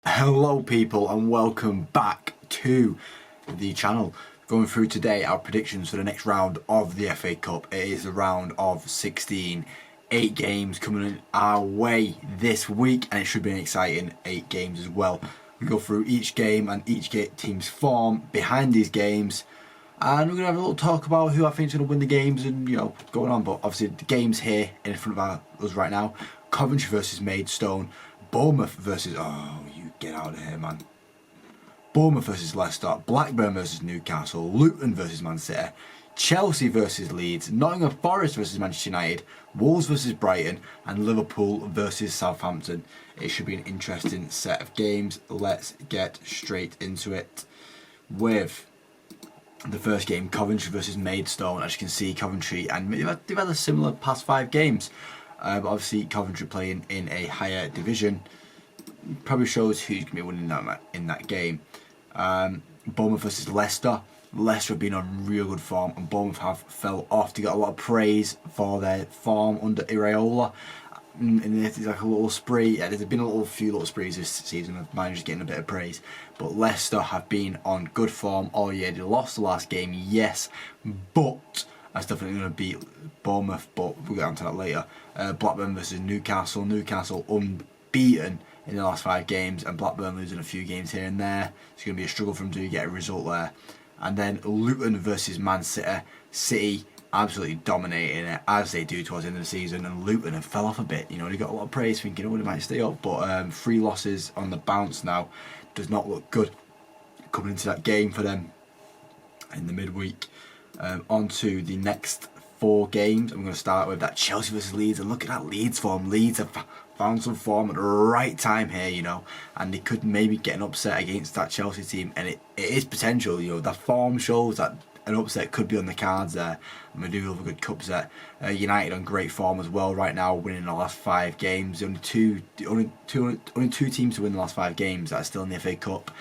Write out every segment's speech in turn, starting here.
Hello people and welcome back to the channel. Going through today our predictions for the next round of the FA Cup. It is the round of 16. 8 games coming our way this week and it should be an exciting 8 games as well. We go through each game and each team's form behind these games, and we're going to have a little talk about who I think is going to win the games and going on. But obviously the games here in front of us right now: Coventry versus Maidstone, Bournemouth versus, oh you get out of here man, Bournemouth versus Leicester, Blackburn versus Newcastle, Luton versus Man City, Chelsea versus Leeds, Nottingham Forest versus Manchester United, Wolves versus Brighton, and Liverpool versus Southampton. It should be an interesting set of games. Let's get straight into it with the first game, Coventry versus Maidstone. As you can see, Coventry, and they've had a similar past 5 games, but obviously Coventry playing in a higher division probably shows who's going to be winning in that game. Bournemouth versus Leicester. Leicester have been on real good form and Bournemouth have fell off. They got a lot of praise for their form under Iraola, and it's like a little spree. Yeah, there's been a few little sprees this season of managers getting a bit of praise, but Leicester have been on good form all year. They lost the last game, yes, but that's definitely going to beat Bournemouth, but we'll get onto that later. Blackburn versus Newcastle. Newcastle unbeaten in the last 5 games and Blackburn losing a few games here and there. It's going to be a struggle for them to get a result there. And then Luton versus Man City. City absolutely dominating it as they do towards the end of the season, and Luton have fell off a bit. They got a lot of praise thinking, oh, they might stay up, but 3 losses on the bounce now does not look good coming into that game for them in the midweek. On to the next 4 games. I'm going to start with that Chelsea versus Leeds, and look at that Leeds form. Leeds have found some form at the right time here, and they could maybe get an upset against that Chelsea team, and it is potential. The form shows that an upset could be on the cards there, and we do love a good cup set. United on great form as well right now, winning the last 5 games. Only two teams to win the last 5 games that are still in the FA Cup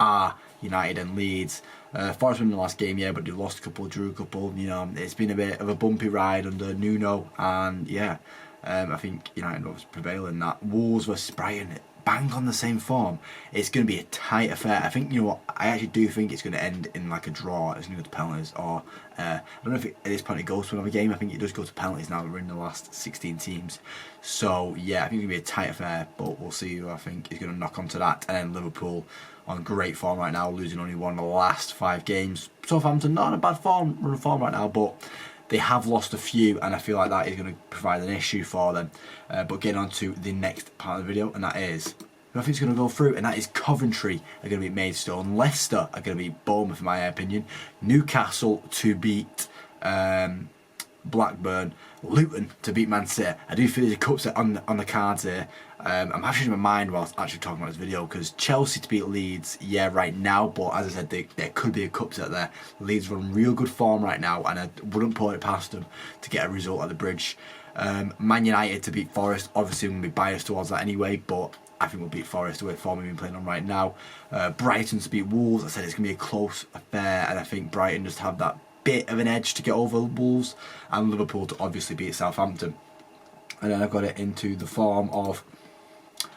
are United and Leeds. Forest won the last game, yeah, but they lost a couple, drew a couple. It's been a bit of a bumpy ride under Nuno, and yeah, I think United was prevailing that. Wolves versus Brighton, bang on the same form. It's going to be a tight affair. I think, I actually do think it's going to end in like a draw. It's going to go to penalties, or I don't know if at this point it goes to another game. I think it does go to penalties now that we're in the last 16 teams. So yeah, I think it's going to be a tight affair, but we'll see who I think is going to knock onto that. And then Liverpool on great form right now, losing only one of the last 5 games. Southampton not in a bad run of form right now, but they have lost a few, and I feel like that is going to provide an issue for them. But getting on to the next part of the video, and that is who I think is going to go through, and that is Coventry are going to beat Maidstone, Leicester are going to beat Bournemouth in my opinion, Newcastle to beat Blackburn, Luton to beat Man City. I do feel there's a cup set on the cards here. I'm actually in my mind whilst actually talking about this video, because Chelsea to beat Leeds, yeah, right now, but as I said, there could be a cup set there. Leeds are on real good form right now, and I wouldn't put it past them to get a result at the Bridge. Man United to beat Forest, obviously we'll be biased towards that anyway, but I think we'll beat Forest the way form we've been playing on right now. Brighton to beat Wolves, I said it's going to be a close affair, and I think Brighton just have that bit of an edge to get over Wolves, and Liverpool to obviously beat Southampton. And then I've got it into the form of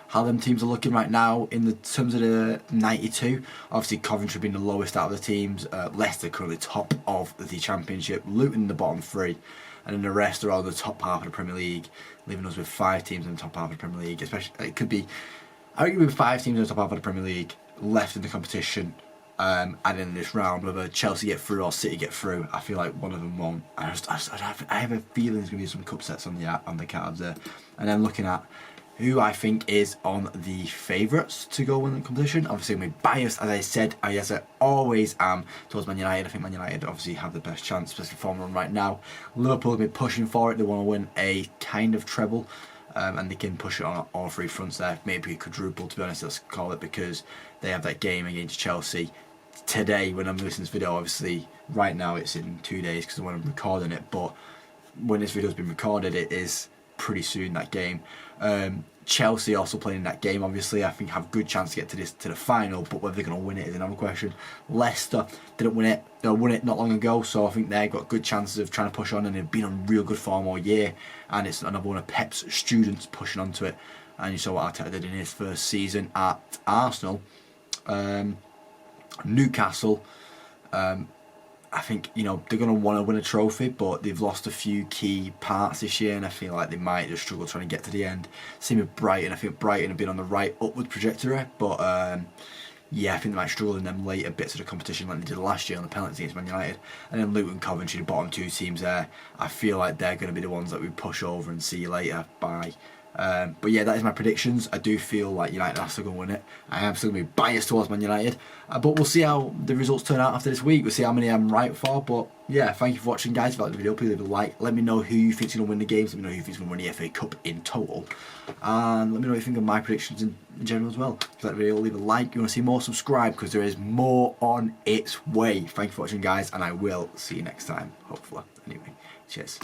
how them teams are looking right now in the terms of the 92. Obviously Coventry being the lowest out of the teams, Leicester currently top of the Championship, Luton in the bottom 3, and then the rest are all the top half of the Premier League, leaving us with 5 teams in the top half of the Premier League. Especially, it could be, I think, with 5 teams in the top half of the Premier League left in the competition. And in this round, whether Chelsea get through or City get through, I feel like one of them won't. I have a feeling there's going to be some cup sets on the cards there. And then looking at who I think is on the favourites to go win the competition. Obviously, I'm biased, as I said, as I always am, towards Man United. I think Man United obviously have the best chance, especially form run right now. Liverpool have been pushing for it. They want to win a kind of treble. And they can push it on all 3 fronts there. Maybe a quadruple, to be honest, let's call it, because they have that game against Chelsea today when I'm listening to this video. Obviously, right now it's in 2 days because when I'm recording it, but when this video's been recorded, it is pretty soon, that game. Chelsea also playing that game, obviously. I think have good chance to get to the final, but whether they're going to win it is another question. Leicester didn't win it. They won it not long ago, so I think they've got good chances of trying to push on, and they've been on real good form all year, and it's another one of Pep's students pushing onto it. and you saw what Arteta did in his first season at Arsenal. Newcastle, I think, you know, they're going to want to win a trophy, but they've lost a few key parts this year, and I feel like they might just struggle trying to get to the end. Same with Brighton. I think Brighton have been on the right upward trajectory, but yeah, I think they might struggle in them later bits of the competition like they did last year on the penalties against Man United. And then Luton, Coventry, the bottom two teams there, I feel like they're going to be the ones that we push over and see you later. Bye. But yeah, that is my predictions. I do feel like United are still going to win it. I am still going to be biased towards Man United. But we'll see how the results turn out after this week. We'll see how many I'm right for. But yeah, thank you for watching, guys. If you liked the video, please leave a like. Let me know who you think's going to win the games. Let me know who you think's going to win the FA Cup in total. And let me know what you think of my predictions in general as well. If you like the video, leave a like. If you want to see more, subscribe, because there is more on its way. Thank you for watching, guys, and I will see you next time, hopefully. Anyway, cheers.